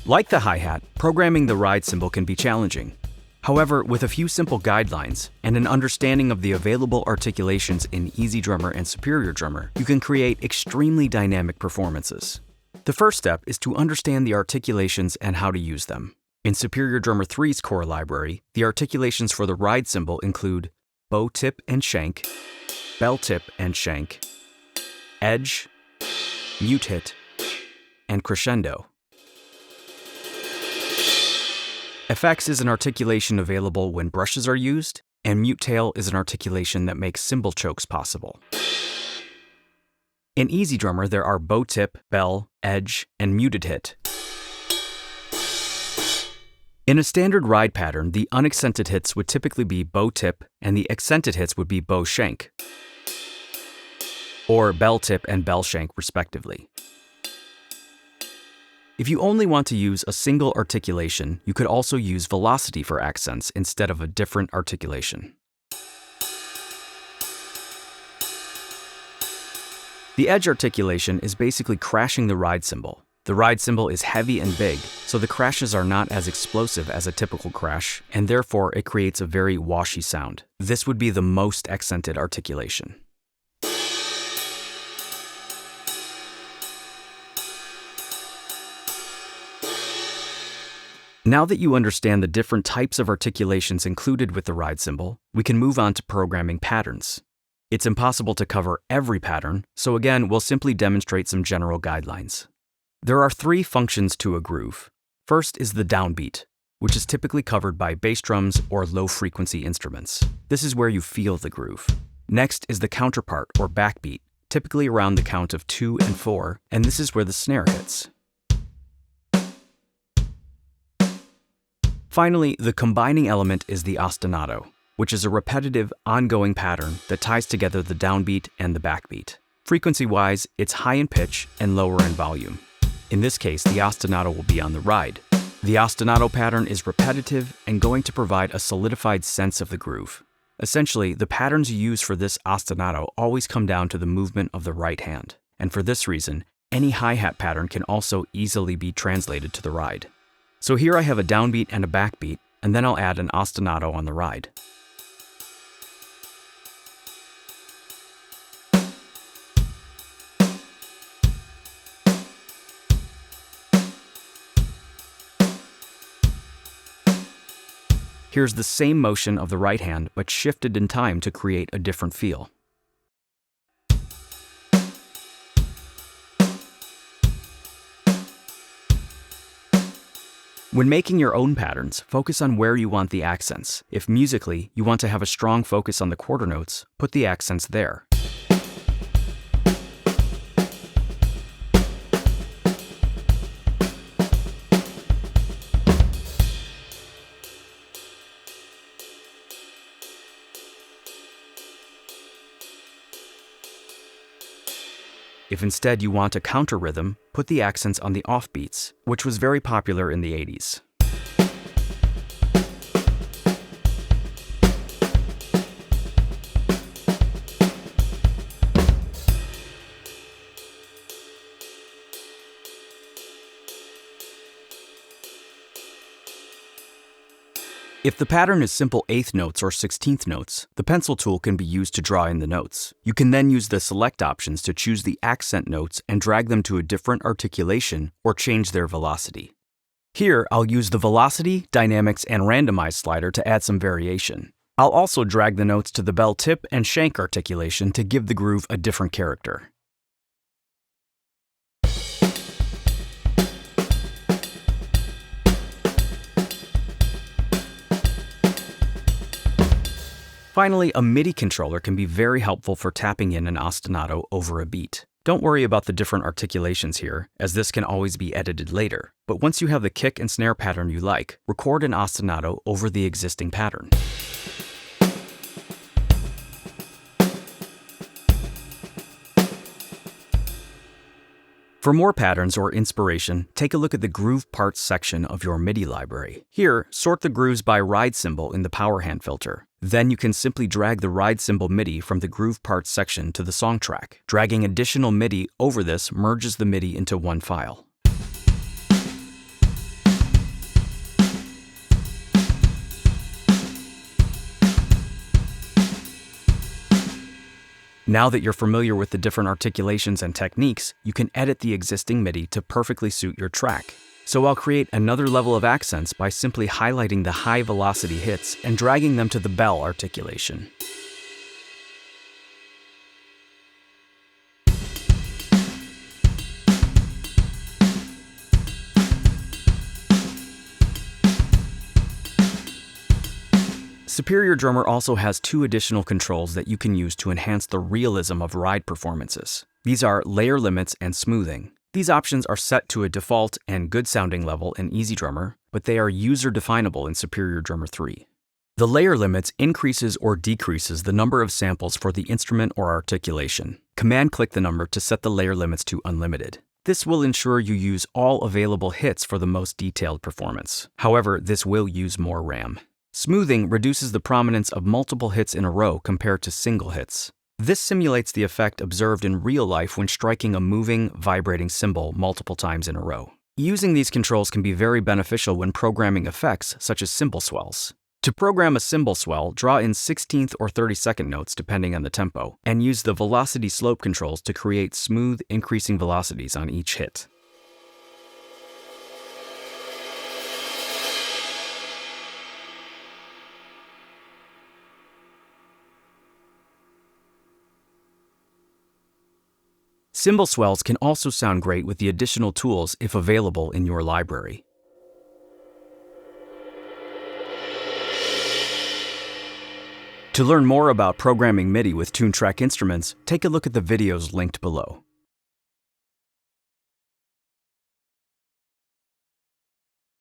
Like the hi-hat, programming the ride cymbal can be challenging. However, with a few simple guidelines and an understanding of the available articulations in EZdrummer and SuperiorDrummer, you can create extremely dynamic performances. The first step is to understand the articulations and how to use them. In SuperiorDrummer 3's core library, the articulations for the ride cymbal include bow tip and shank, bell tip and shank, edge, mute hit, and crescendo. FX is an articulation available when brushes are used, and mute tail is an articulation that makes cymbal chokes possible. In EZdrummer, there are bow tip, bell, edge, and muted hit. In a standard ride pattern, the unaccented hits would typically be bow tip, and the accented hits would be bow shank, or bell tip and bell shank, respectively. If you only want to use a single articulation, you could also use velocity for accents instead of a different articulation. The edge articulation is basically crashing the ride cymbal. The ride cymbal is heavy and big, so the crashes are not as explosive as a typical crash, and therefore it creates a very washy sound. This would be the most accented articulation. Now that you understand the different types of articulations included with the ride cymbal, we can move on to programming patterns. It's impossible to cover every pattern, so again, we'll simply demonstrate some general guidelines. There are 3 functions to a groove. First is the downbeat, which is typically covered by bass drums or low-frequency instruments. This is where you feel the groove. Next is the counterpart or backbeat, typically around the count of 2 and 4, and this is where the snare hits. Finally, the combining element is the ostinato, which is a repetitive, ongoing pattern that ties together the downbeat and the backbeat. Frequency-wise, it's high in pitch and lower in volume. In this case, the ostinato will be on the ride. The ostinato pattern is repetitive and going to provide a solidified sense of the groove. Essentially, the patterns you use for this ostinato always come down to the movement of the right hand, and for this reason, any hi-hat pattern can also easily be translated to the ride. So here I have a downbeat and a backbeat, and then I'll add an ostinato on the ride. Here's the same motion of the right hand, but shifted in time to create a different feel. When making your own patterns, focus on where you want the accents. If musically, you want to have a strong focus on the quarter notes, put the accents there. If instead you want a counter rhythm, put the accents on the offbeats, which was very popular in the 80s. If the pattern is simple 8th notes or 16th notes, the pencil tool can be used to draw in the notes. You can then use the select options to choose the accent notes and drag them to a different articulation or change their velocity. Here, I'll use the velocity, dynamics, and randomize slider to add some variation. I'll also drag the notes to the bell tip and shank articulation to give the groove a different character. Finally, a MIDI controller can be very helpful for tapping in an ostinato over a beat. Don't worry about the different articulations here, as this can always be edited later. But once you have the kick and snare pattern you like, record an ostinato over the existing pattern. For more patterns or inspiration, take a look at the Groove Parts section of your MIDI library. Here, sort the grooves by ride cymbal in the power hand filter. Then you can simply drag the ride cymbal MIDI from the Groove Parts section to the song track. Dragging additional MIDI over this merges the MIDI into one file. Now that you're familiar with the different articulations and techniques, you can edit the existing MIDI to perfectly suit your track. So I'll create another level of accents by simply highlighting the high velocity hits and dragging them to the bell articulation. Superior Drummer also has 2 additional controls that you can use to enhance the realism of ride performances. These are layer limits and smoothing. These options are set to a default and good sounding level in EZdrummer, but they are user-definable in Superior Drummer 3. The layer limits increases or decreases the number of samples for the instrument or articulation. Command-click the number to set the layer limits to unlimited. This will ensure you use all available hits for the most detailed performance. However, this will use more RAM. Smoothing reduces the prominence of multiple hits in a row compared to single hits. This simulates the effect observed in real life when striking a moving, vibrating cymbal multiple times in a row. Using these controls can be very beneficial when programming effects such as cymbal swells. To program a cymbal swell, draw in 16th or 32nd notes depending on the tempo, and use the velocity slope controls to create smooth, increasing velocities on each hit. Cymbal swells can also sound great with the additional tools if available in your library. To learn more about programming MIDI with Toontrack instruments, take a look at the videos linked below.